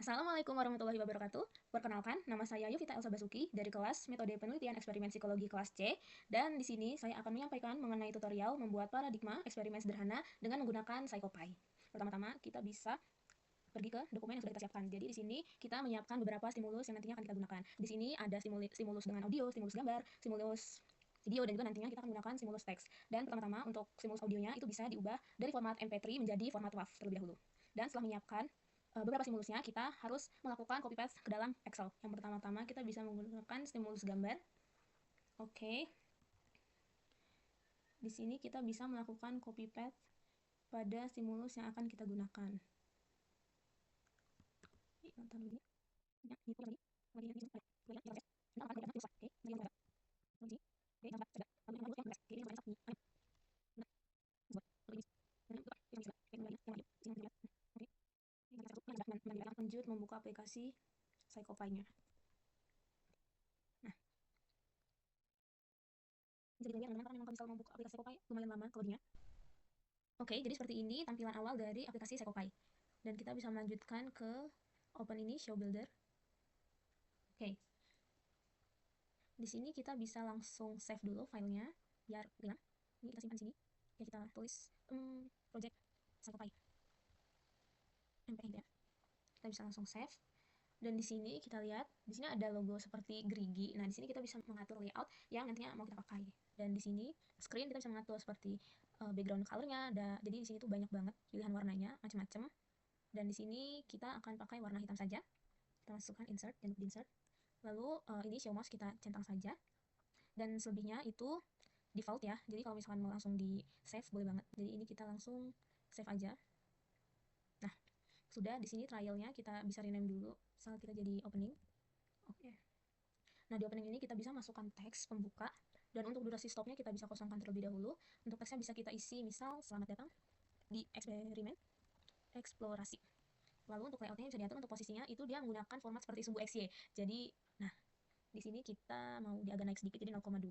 Assalamualaikum warahmatullahi wabarakatuh. Perkenalkan, nama saya Yovita Elsa Basuki dari kelas Metode Penelitian Eksperimen Psikologi kelas C. Dan di sini saya akan menyampaikan mengenai tutorial membuat paradigma eksperimen sederhana dengan menggunakan PsychoPy. Pertama-tama, kita bisa pergi ke dokumen yang sudah kita siapkan. Jadi di sini kita menyiapkan beberapa stimulus yang nantinya akan kita gunakan. Di sini ada stimulus dengan audio, stimulus gambar, stimulus video, dan juga nantinya kita akan menggunakan stimulus teks. Dan pertama-tama untuk stimulus audionya itu bisa diubah dari format MP3 menjadi format WAV terlebih dahulu. Dan setelah menyiapkan beberapa stimulusnya, kita harus melakukan copy paste ke dalam Excel. Yang pertama-tama kita bisa menggunakan stimulus gambar. Oke. Di sini kita bisa melakukan copy paste pada stimulus yang akan kita gunakan. Lanjut membuka aplikasi PsychoPy-nya. Nah, bisa dilihat karena memang kalau membuka aplikasi PsychoPy lumayan lama loadingnya. Oke, jadi seperti ini tampilan awal dari aplikasi PsychoPy. Dan kita bisa melanjutkan ke open ini, show builder. Oke. Di sini kita bisa langsung save dulu filenya biar hilang. Ini kita simpan di sini. Ya, kita tulis project PsychoPy. MP ya. Kita bisa langsung save. Dan di sini kita lihat, di sini ada logo seperti gerigi. Nah, di sini kita bisa mengatur layout yang nantinya mau kita pakai. Dan di sini screen kita bisa mengatur seperti background color-nya ada. Jadi di sini tuh banyak banget pilihan warnanya, macam-macam. Dan di sini kita akan pakai warna hitam saja. Kita masukkan insert dan insert. Lalu ini show mouse kita centang saja. Dan selebihnya itu default ya. Jadi kalau misalkan mau langsung di save boleh banget. Jadi ini kita langsung save aja. Nah, sudah di sini trialnya kita bisa rename dulu. Misal kita jadi opening. Oke. Nah, di opening ini kita bisa masukkan teks pembuka. Dan untuk durasi stopnya kita bisa kosongkan terlebih dahulu. Untuk teksnya bisa kita isi misal selamat datang di eksperimen eksplorasi. Lalu untuk layoutnya bisa diatur untuk posisinya itu dia menggunakan format seperti sumbu XY. Jadi, nah, di sini kita mau agak naik sedikit jadi 0,2.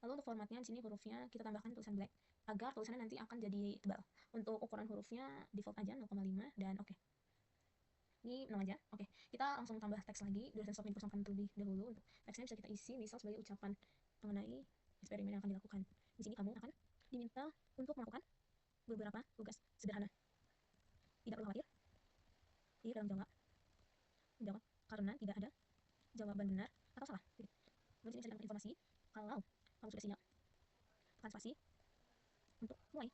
Lalu untuk formatnya di sini hurufnya kita tambahkan tulisan black agar tulisannya nanti akan jadi tebal. Untuk ukuran hurufnya default aja 0,5 dan oke. Ini 6 aja. Oke, kita langsung tambah teks lagi. Durasi stopnya dikosongkan terlebih dahulu. Untuk teksnya bisa kita isi misal sebagai ucapan mengenai eksperimen yang akan dilakukan. Di sini kamu akan diminta untuk melakukan beberapa tugas sederhana. Tidak perlu khawatir. Di dalam menjawab karena tidak ada jawaban benar atau salah. Lalu sini bisa dapatkan informasi kalau kamu sudah siap, tekan spasi untuk mulai.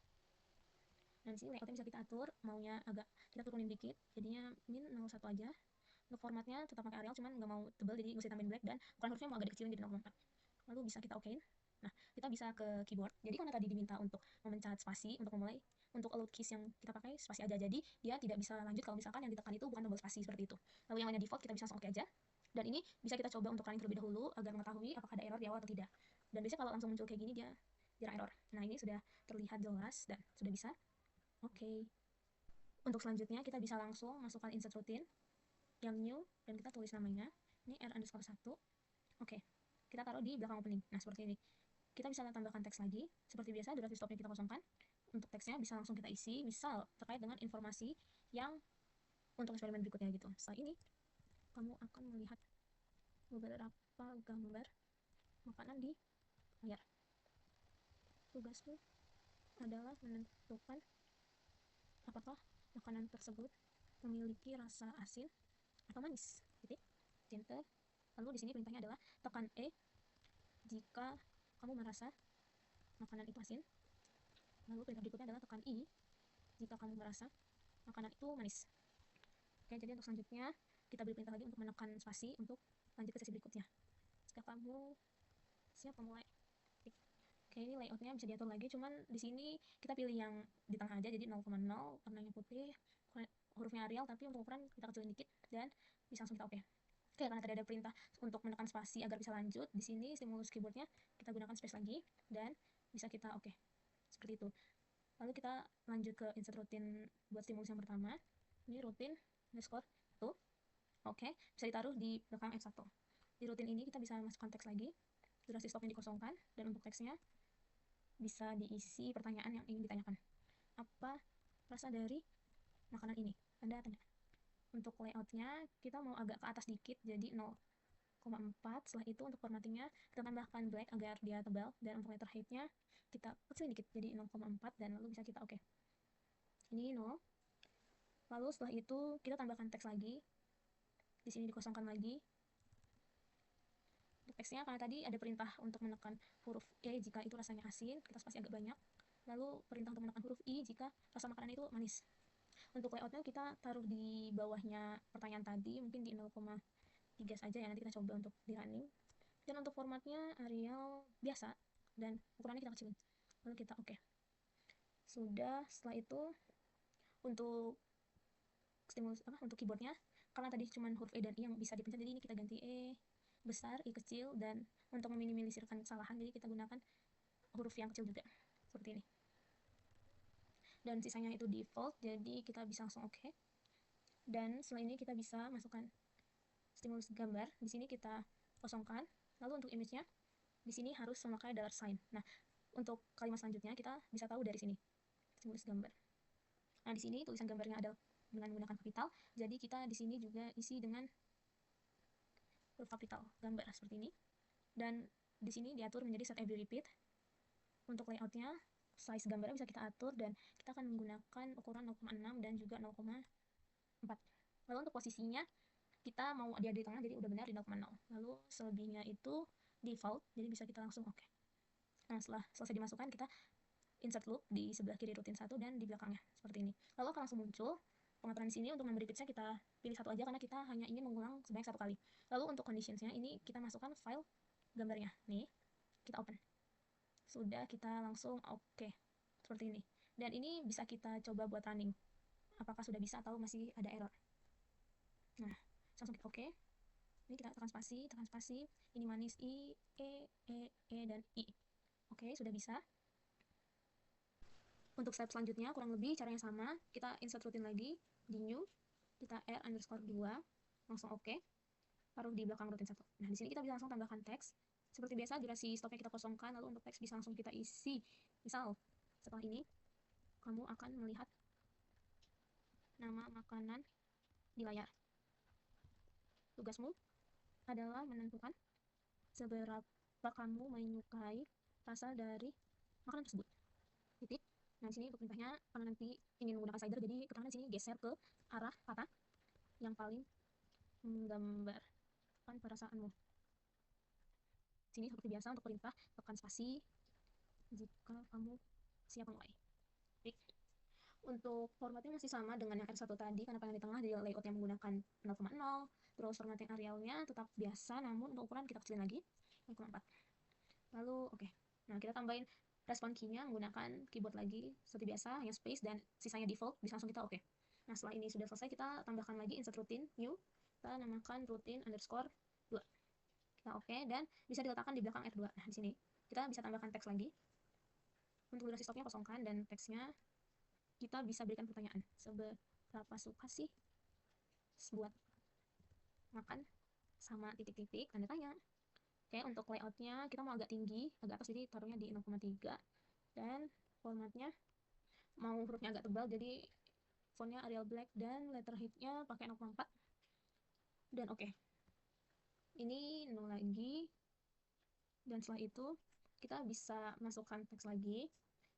Dan di sini layoutnya bisa kita atur, maunya agak kita turunin dikit, jadinya min 01 aja. Untuk formatnya tetap pakai Arial, cuman nggak mau tebal, jadi nggak usah tambahin black, dan ukuran hurufnya mau agak dikecilin jadi 0,4. Lalu bisa kita okein. Nah, kita bisa ke keyboard. Jadi karena tadi diminta untuk memencet spasi untuk memulai, untuk allowed keys yang kita pakai spasi aja, jadi dia tidak bisa lanjut kalau misalkan yang ditekan itu bukan tombol spasi seperti itu. Lalu yang lainnya default kita bisa langsung oke aja. Dan ini bisa kita coba untuk running terlebih dahulu agar mengetahui apakah ada error di awal atau tidak. Dan biasanya kalau langsung muncul kayak gini dia jarang error. Nah, ini sudah terlihat jelas dan sudah bisa. Oke. Untuk selanjutnya kita bisa langsung masukkan insert routine yang new dan kita tulis namanya. Ini R_1. Oke. Kita taruh di belakang opening. Nah, seperti ini. Kita bisa tambahkan teks lagi. Seperti biasa, durasi stopnya kita kosongkan. Untuk teksnya bisa langsung kita isi, misal terkait dengan informasi yang untuk eksperimen berikutnya gitu. Setelah ini, kamu akan melihat beberapa gambar makanan di layar. Tugasmu adalah menentukan apakah makanan tersebut memiliki rasa asin atau manis. Titik, enter. Lalu di sini perintahnya adalah tekan E jika kamu merasa makanan itu asin. Lalu perintah berikutnya adalah tekan I jika kamu merasa makanan itu manis. Oke, jadi untuk selanjutnya kita beri perintah lagi untuk menekan spasi untuk lanjut ke sesi berikutnya. Jika kamu siap memulai. Oke, ini layoutnya bisa diatur lagi, cuman di sini kita pilih yang di tengah aja, jadi 0,0, warnanya putih, hurufnya Arial, tapi untuk ukuran kita kecilin dikit, dan bisa langsung kita oke. Oke, karena tadi ada perintah untuk menekan spasi agar bisa lanjut, di sini stimulus keyboardnya kita gunakan space lagi, dan bisa kita oke. Seperti itu. Lalu kita lanjut ke insert routine buat stimulus yang pertama. Ini rutin underscore 1. Oke, bisa ditaruh di belakang F1. Di rutin ini kita bisa masukkan teks lagi, durasi stopnya dikosongkan, dan untuk teksnya bisa diisi pertanyaan yang ingin ditanyakan. Apa rasa dari makanan ini? Anda tanya. Untuk layoutnya kita mau agak ke atas dikit, jadi 0,4. Setelah itu untuk formattingnya kita tambahkan black agar dia tebal, dan untuk letter height-nya kita kecilin dikit jadi 0,4, dan lalu bisa kita oke. Ini 0. Lalu setelah itu kita tambahkan teks lagi. Di sini dikosongkan lagi. Untuk teksnya karena tadi ada perintah untuk menekan huruf E jika itu rasanya asin, kita spasi agak banyak. Lalu perintah untuk menekan huruf I jika rasa makanan itu manis. Untuk layoutnya kita taruh di bawahnya pertanyaan tadi, mungkin di 0,3 saja ya, nanti kita coba untuk di running. Dan untuk formatnya Arial biasa, dan ukurannya kita kecilin. Lalu kita oke. Sudah, setelah itu untuk stimulus untuk keyboardnya, karena tadi cuma huruf E dan I yang bisa dipencet, jadi ini kita ganti E besar, I kecil, dan untuk meminimalisirkan kesalahan jadi kita gunakan huruf yang kecil juga seperti ini. Dan sisanya itu default, jadi kita bisa langsung oke. Dan setelah ini kita bisa masukkan stimulus gambar. Di sini kita kosongkan. Lalu untuk image-nya di sini harus memakai $sign. Nah, untuk kalimat selanjutnya kita bisa tahu dari sini. Stimulus gambar. Nah, di sini tulisan gambarnya ada dengan menggunakan kapital. Jadi kita di sini juga isi dengan huruf kapital gambar seperti ini. Dan di sini diatur menjadi set every repeat. Untuk layoutnya, size gambarnya bisa kita atur, dan kita akan menggunakan ukuran 0,6 dan juga 0,4. Lalu untuk posisinya kita mau dia di tengah, jadi udah benar di 0,0. Lalu selebihnya itu default, jadi bisa kita langsung oke. Nah, setelah selesai dimasukkan, kita insert loop di sebelah kiri rutin 1 dan di belakangnya seperti ini. Lalu akan langsung muncul pengaturan di sini. Untuk memberi pitch-nya kita pilih satu aja karena kita hanya ingin mengulang sebanyak 1 kali. Lalu untuk conditions-nya ini kita masukkan file gambarnya. Nih, kita open. Sudah, kita langsung oke. Seperti ini. Dan ini bisa kita coba buat running. Apakah sudah bisa atau masih ada error. Nah, langsung kita oke. Ini kita tekan spasi, ini manis I, E, dan I. Oke, sudah bisa. Untuk step selanjutnya kurang lebih caranya sama, kita insert rutin lagi di new, kita R_2, langsung oke, taruh di belakang rutin 1. Nah, di sini kita bisa langsung tambahkan teks. Seperti biasa, durasi stopnya kita kosongkan, lalu untuk teks bisa langsung kita isi. Misal, setelah ini, kamu akan melihat nama makanan di layar. Tugasmu adalah menentukan seberapa kamu menyukai rasa dari makanan tersebut. Titik. Nah, di sini untuk perintahnya, karena nanti ingin menggunakan slider, jadi keterangan di sini geser ke arah kata yang paling menggambarkan perasaanmu. Sini seperti biasa untuk perintah, tekan spasi jika kamu siap mulai. Klik. Untuk formatnya masih sama dengan yang R1 tadi, karena panel di tengah jadi layout yang menggunakan 0,0. Terus formatting Arialnya tetap biasa, namun untuk ukuran kita kecilin lagi 0,4. Lalu oke. Nah, kita tambahin respon key-nya menggunakan keyboard lagi seperti biasa, hanya space, dan sisanya default, bisa langsung kita oke. Nah, setelah ini sudah selesai, kita tambahkan lagi insert rutin new, kita namakan rutin_2. Kita oke, dan bisa diletakkan di belakang R2. Nah, di sini kita bisa tambahkan teks lagi. Untuk durasi stopnya kosongkan, dan teksnya kita bisa berikan pertanyaan. Seberapa suka sih buat makan sama titik-titik tanda tanya. Oke, untuk layoutnya kita mau agak tinggi, agak atas, jadi taruhnya di 0,3. Dan formatnya mau hurufnya agak tebal, jadi fontnya Arial Black, dan letter height-nya pakai 0,4. Dan oke. Ini 0 lagi. Dan setelah itu kita bisa masukkan teks lagi.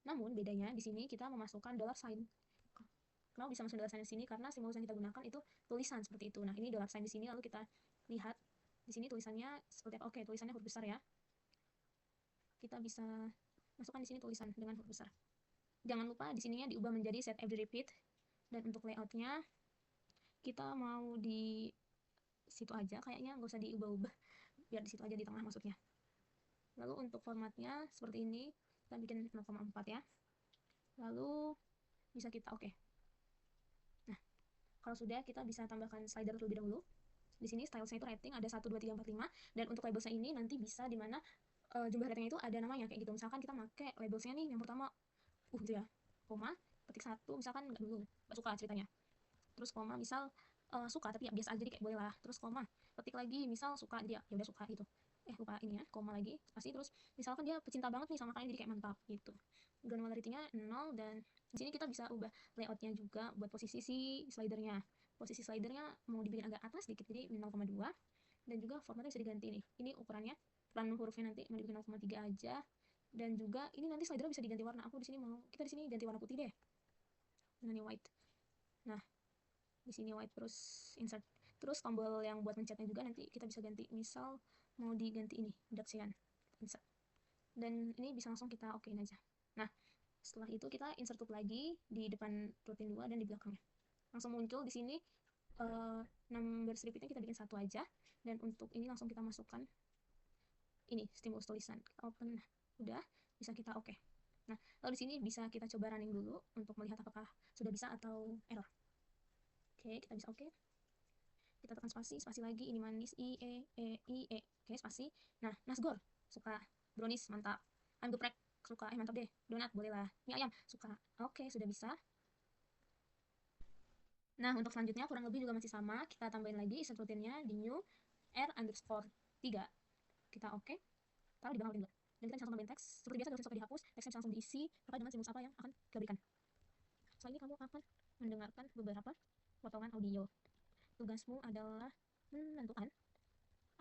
Namun bedanya di sini kita memasukkan $sign. Kenapa bisa masuk $sign di sini? Karena stimulus yang kita gunakan itu tulisan seperti itu. Nah, ini $sign di sini, lalu kita lihat di sini tulisannya seperti apa. Oke, tulisannya huruf besar ya. Kita bisa masukkan di sini tulisan dengan huruf besar. Jangan lupa di sininya diubah menjadi set every repeat. Dan untuk layoutnya kita mau di situ aja, kayaknya nggak usah diubah-ubah, biar di situ aja di tengah maksudnya. Lalu untuk formatnya seperti ini, kita bikin 0,4 ya. Lalu bisa kita oke. Nah, kalau sudah, kita bisa tambahkan slider terlebih dahulu. Di sini stylesnya itu rating ada 1, 2, 3, 4, 5, dan untuk labelsnya ini nanti bisa dimana jumlah ratingnya itu ada namanya kayak gitu. Misalkan kita pakai labelsnya nih, yang pertama gitu ya, koma, ketik 1, misalkan nggak dulu, nggak suka ceritanya. Terus koma, misal suka tapi ya biasa aja, jadi kayak boleh lah. Terus koma, ketik lagi, misal suka, dia ya udah suka gitu. Lupa ini ya, koma lagi pasti. Terus misalkan dia pecinta banget nih sama kalian, jadi kayak mantap gitu. Granularity-nya 0, dan di sini kita bisa ubah layoutnya juga buat posisi si slidernya. posisi slidernya mau dibikin agak atas sedikit, jadi 0,2. Dan juga formatnya bisa diganti nih. Ini ukurannya, ukuran hurufnya nanti mau dibikin 0,3 aja. Dan juga ini nanti slidernya bisa diganti warna. Aku di sini kita di sini ganti warna putih deh. Nah, ini white. Nah, di sini white, terus insert. Terus tombol yang buat mencetnya juga nanti kita bisa ganti. Misal mau diganti ini, dark cyan. Insert. Dan ini bisa langsung kita okein aja. Nah, setelah itu kita insert loop lagi di depan rutin 2 dan di belakangnya. Langsung muncul di sini number repeatnya kita bikin 1 aja. Dan untuk ini langsung kita masukkan ini stimulus tulisan, open. Nah, udah bisa kita oke. Nah, lalu di sini bisa kita coba running dulu untuk melihat apakah sudah bisa atau error. Oke, kita bisa oke. Kita tekan spasi lagi, ini manis, i e. Oke, spasi. Nah, nasgor suka, brownies mantap, geprek suka, mantap deh, donat boleh lah, mie ayam suka. Oke, sudah bisa. Nah, untuk selanjutnya kurang lebih juga masih sama, kita tambahin lagi insert rutinnya di new r_3. Kita oke, taruh di belakang rutin 2. Dan kita bisa tambahin teks, seperti biasa dosen dihapus, teksnya bisa langsung diisi terkait dengan stimulus apa yang akan kita berikan. Setelah ini kamu akan mendengarkan beberapa potongan audio. Tugasmu adalah menentukan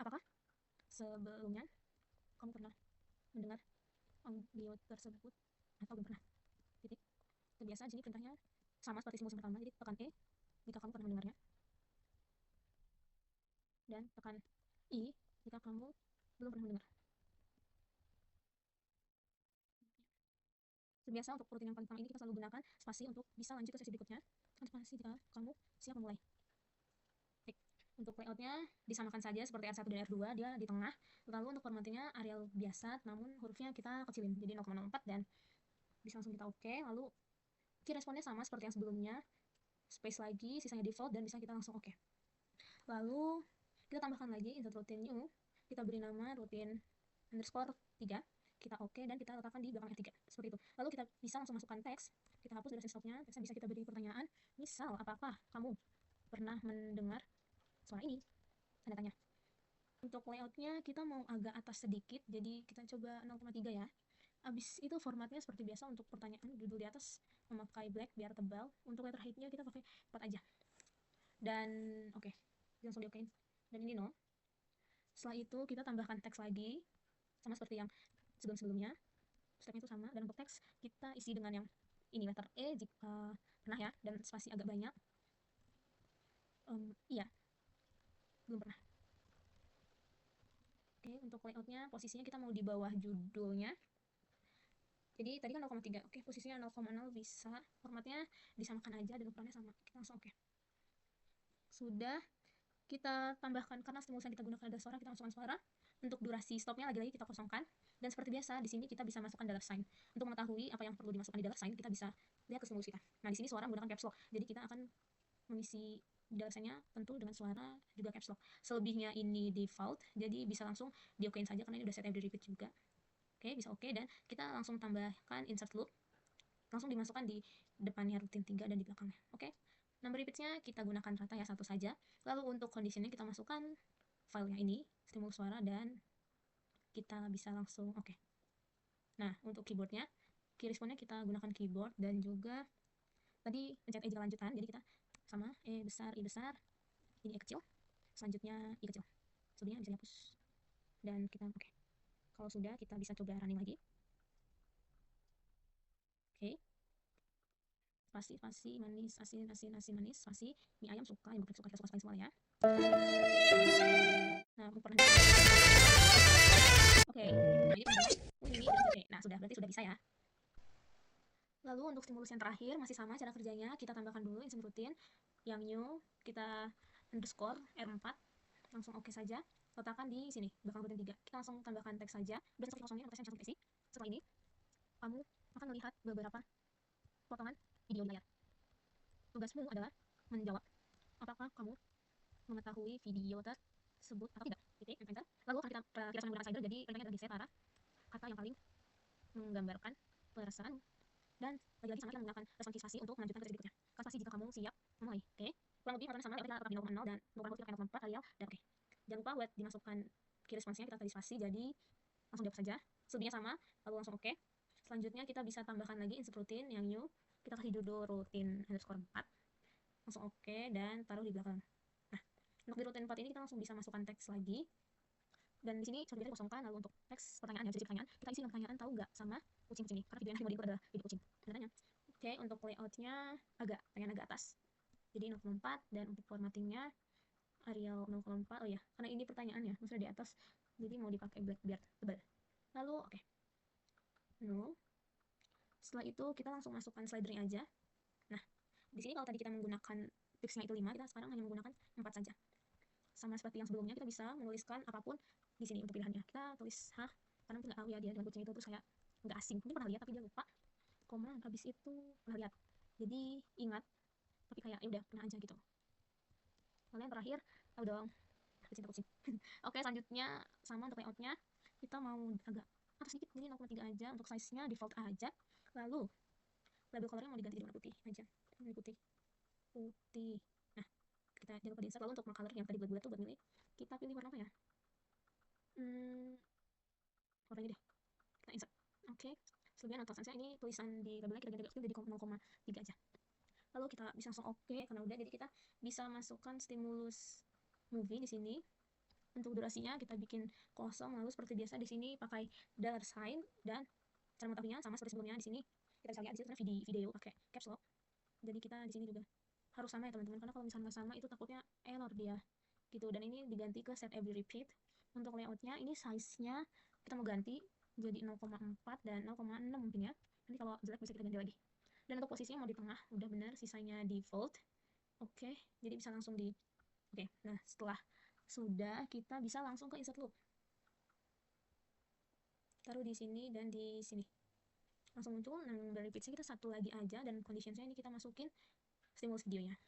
apakah sebelumnya kamu pernah mendengar audio tersebut atau belum pernah. Titik. Biasa jadi perintahnya sama seperti stimulus yang pertama, jadi tekan E jika kamu pernah mendengarnya, dan tekan I jika kamu belum pernah mendengar. Biasa untuk rutin yang paling pertama ini kita selalu gunakan spasi untuk bisa lanjut ke sesi berikutnya. Tekan spasi jika kamu siap memulai. Untuk layoutnya disamakan saja seperti R1 dan R2, dia di tengah. Lalu untuk formattingnya Arial biasa, namun hurufnya kita kecilin jadi 0,04 dan bisa langsung kita oke. Lalu key responnya sama seperti yang sebelumnya, space lagi, sisanya default, dan bisa kita langsung oke. Lalu kita tambahkan lagi insert rutin new, kita beri nama rutin _3, kita oke, dan kita letakkan di belakang R3 seperti itu. Lalu kita bisa langsung masukkan teks, kita hapus durasi stopnya, teksnya bisa kita beri pertanyaan, misal apakah kamu pernah mendengar suara ini, tanda tanya. Untuk layoutnya kita mau agak atas sedikit, jadi kita coba 0,3 ya. Abis itu formatnya seperti biasa, untuk pertanyaan judul di atas memakai black biar tebal. Untuk letter height-nya kita pakai 4 aja. Dan oke, langsung diokein. Dan ini 0. Setelah itu kita tambahkan teks lagi, sama seperti yang sebelum-sebelumnya. Stepnya itu sama, dan untuk teks kita isi dengan yang ini, letter E jika pernah ya, dan spasi agak banyak. Iya, belum pernah. Oke, untuk layoutnya posisinya kita mau di bawah judulnya. Jadi tadi kan 0,3. Oke, posisinya 0,0 bisa. Formatnya disamakan aja dan ukurannya sama. Kita langsung oke. Sudah, kita tambahkan, karena stimulus yang kita gunakan adalah suara, kita masukkan suara. Untuk durasi stopnya lagi-lagi kita kosongkan. Dan seperti biasa, di sini kita bisa masukkan dollar sign. Untuk mengetahui apa yang perlu dimasukkan di dollar sign, kita bisa lihat ke stimulus kita. Nah, di sini suara menggunakan caps lock. Jadi kita akan mengisi dollar sign-nya tentu dengan suara juga caps lock. Selebihnya ini default, jadi bisa langsung diokein saja karena ini udah set every repeat juga. Oke, bisa oke, dan kita langsung tambahkan insert loop. Langsung dimasukkan di depannya rutin 3 dan di belakangnya. Oke. Number repeats-nya kita gunakan rata ya, 1 saja. Lalu untuk condition-nya kita masukkan filenya ini, stimulus suara, dan kita bisa langsung oke. Nah, untuk keyboard-nya, key response-nya kita gunakan keyboard, dan juga tadi pencet E jika lanjutan, jadi kita sama E besar, I besar, ini E kecil, selanjutnya I kecil. Sebelumnya bisa dihapus. Dan kita oke. Kalau sudah, kita bisa coba running lagi. Oke. Spasi manis, asin manis, spasi mie ayam suka, yang suka, kita suka semua ya. Nah, aku pernah. Oke, nah ini oke. Nah, berarti sudah bisa ya. Lalu untuk stimulus yang terakhir masih sama cara kerjanya, kita tambahkan dulu insert rutin yang new, kita underscore R4, langsung oke saja, letakkan di sini belakang rutin 3. Kita langsung tambahkan teks saja, udah seperti kosongnya, teksnya langsung isi. Setelah ini kamu akan melihat beberapa potongan video layar. Tugasmu adalah menjawab apakah kamu mengetahui video tersebut atau tidak. Titik, enter. Lalu akan kita menggunakan slider, jadi perintahnya adalah geser arah kata yang paling menggambarkan perasaan. Dan lagi-lagi sama, kita menggunakan respon spasi untuk melanjutkan ke sesi berikutnya. Kan spasi jika kamu siap memulai. Oke, kurang lebih pattern sama, kita tetap di 0,0 dan 0,0 kita 0,4 Arial, dan oke. Jangan lupa buat dimasukkan key response-nya, kita tadi spasi, jadi langsung jawab saja. Selebihnya sama, lalu langsung oke. Selanjutnya kita bisa tambahkan lagi insert rutin yang new, kita kasih judul rutin _4. langsung oke, dan taruh di belakang. Nah, untuk di route 4 ini kita langsung bisa masukkan teks lagi. Dan di sini seperti biasa kosongkan. Lalu untuk teks pertanyaan ya, pertanyaan, kita isi dengan pertanyaan, tahu nggak sama kucing-kucing ini, karena video yang mau diikut adalah video kucing. Tanya. Oke, untuk layoutnya pengen agak atas, jadi 0,4, dan untuk formattingnya Arial 0,4. Oh ya, karena ini pertanyaannya maksudnya di atas, jadi mau dipakai black biar tebal. Lalu oke, no. Setelah itu kita langsung masukkan slidering aja. Nah, di sini kalau tadi kita menggunakan fixnya itu 5, kita sekarang hanya menggunakan 4 saja. Sama seperti yang sebelumnya, kita bisa menuliskan apapun di sini untuk pilihannya. Kita tulis karena mungkin nggak tahu ya dia dengan kucing itu, terus kayak nggak asing, mungkin pernah lihat tapi dia lupa, koma habis itu pernah lihat, jadi ingat tapi kayak ya udah pernah aja gitu. Lalu yang terakhir, tahu dong, cinta kucing. Oke, selanjutnya sama untuk layoutnya, kita mau agak atas sedikit, jadi 0,3 aja. Untuk size nya default aja. Lalu label colornya mau diganti jadi warna putih aja, ini putih. Nah, kita jangan lupa di insert. Lalu untuk color yang tadi buat tuh buat milih, kita pilih warna apa ya, warnanya deh, kita insert. Oke, selebihnya untuk saya ini tulisan di labelnya kita ganti agak kecil jadi 0,3 aja. Lalu kita bisa langsung oke karena udah, jadi kita bisa masukkan stimulus movie di sini. Untuk durasinya kita bikin kosong. Lalu seperti biasa di sini pakai dollar sign, dan cara mengetahuinya sama seperti sebelumnya. Di sini kita bisa lihat di sini video pakai caps lock. Jadi kita di sini juga harus sama ya teman-teman, karena kalau misalnya nggak sama itu takutnya error dia gitu. Dan ini diganti ke set every repeat. Untuk layoutnya ini size-nya kita mau ganti jadi 0,4 dan 0,6 mungkin ya. Nanti kalau jelek bisa kita ganti lagi. Dan untuk posisinya mau di tengah, udah benar, sisanya default. Oke, jadi bisa langsung di oke. Nah, setelah sudah, kita bisa langsung ke insert loop. Taruh di sini dan di sini. Langsung muncul. Nah, dari repeat kita satu lagi aja, dan condition-nya ini kita masukin stimulus videonya.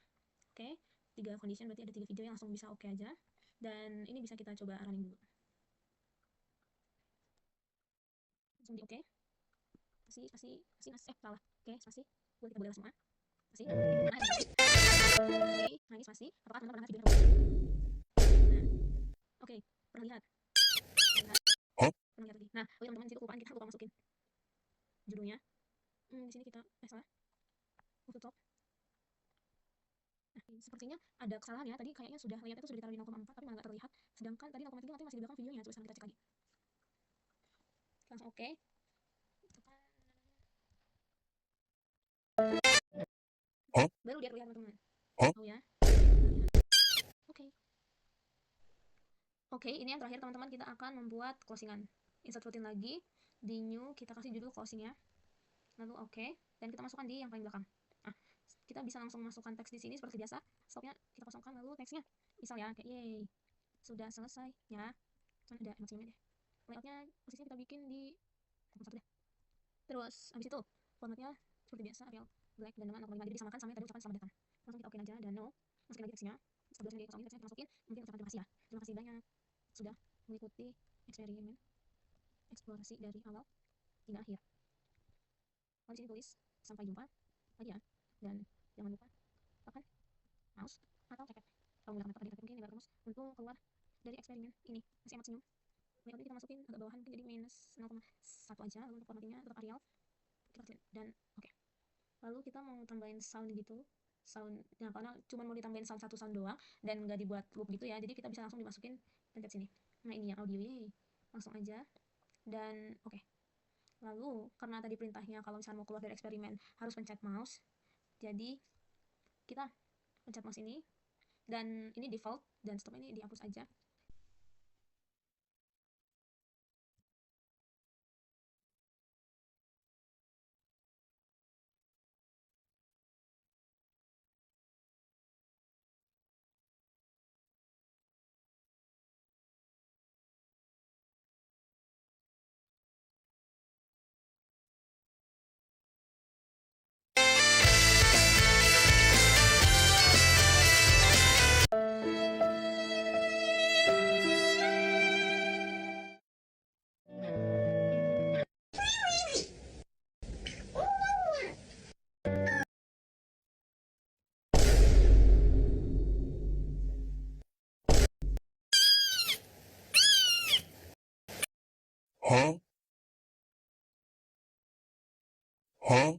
Oke, 3 condition berarti ada 3 video yang langsung bisa oke aja. Dan ini bisa kita coba running dulu. Langsung di oke. Spasi, salah. Oke, spasi. Boleh kita boleh semua. Spasi. Nah, ini spasi. Apakah teman-teman pernah videonya? Nah, oke, pernah lihat. Pernah lihat tadi. Nah, oh teman-teman, di situ kelupaan, kita lupa masukin judulnya. Di sini kita salah. Tutup. Nah, sepertinya ada kesalahan ya. Tadi kayaknya sudah layoutnya itu sudah ditaruh di 0,4 tapi malah nggak terlihat. Sedangkan tadi 0,3 nanti masih di belakang videonya. Coba kita cek lagi. Langsung oke. Baru dia terlihat teman-teman. Oh ya. Oke. Oke, ini yang terakhir teman-teman, kita akan membuat closingan. Insert routine lagi, di new kita kasih judul closingnya. Lalu oke, dan kita masukkan di yang paling belakang. Nah, kita bisa langsung masukkan teks di sini seperti biasa. Stopnya kita kosongkan, lalu teksnya misal ya kayak yeay, sudah selesai ya. Kan ada emosinya deh. Layoutnya posisinya kita bikin di 1 deh. Terus abis itu formatnya seperti biasa Arial black dan dengan 0,5, jadi disamakan sama yang tadi ucapan selamat datang. Langsung kita okein aja dan no, masukin lagi teksnya. Setelah di kosongin teksnya kita masukin, mungkin ucapan terima kasih ya. Terima kasih banyak sudah mengikuti eksperimen eksplorasi dari awal hingga akhir. Lalu di sini tulis sampai jumpa lagi ya, dan jangan lupa tekan mouse atau kepet kalau menggunakan laptop mungkin ya mouse untuk keluar dari eksperimen ini. Masih amat senyum. Layoutnya kita masukin agak bawahan mungkin jadi minus 0,1 aja. Lalu untuk formattingnya tetap Arial dan oke. Lalu kita mau tambahin sound gitu, sound ya, karena cuma mau ditambahin satu sound doang dan nggak dibuat loop gitu ya, jadi kita bisa langsung dimasukin pencet sini. Nah, ini yang audio, yeay, langsung aja dan oke. Lalu karena tadi perintahnya kalau misalnya mau keluar dari eksperimen harus pencet mouse, jadi kita pencet mouse ini, dan ini default, dan stop ini dihapus aja. Huh?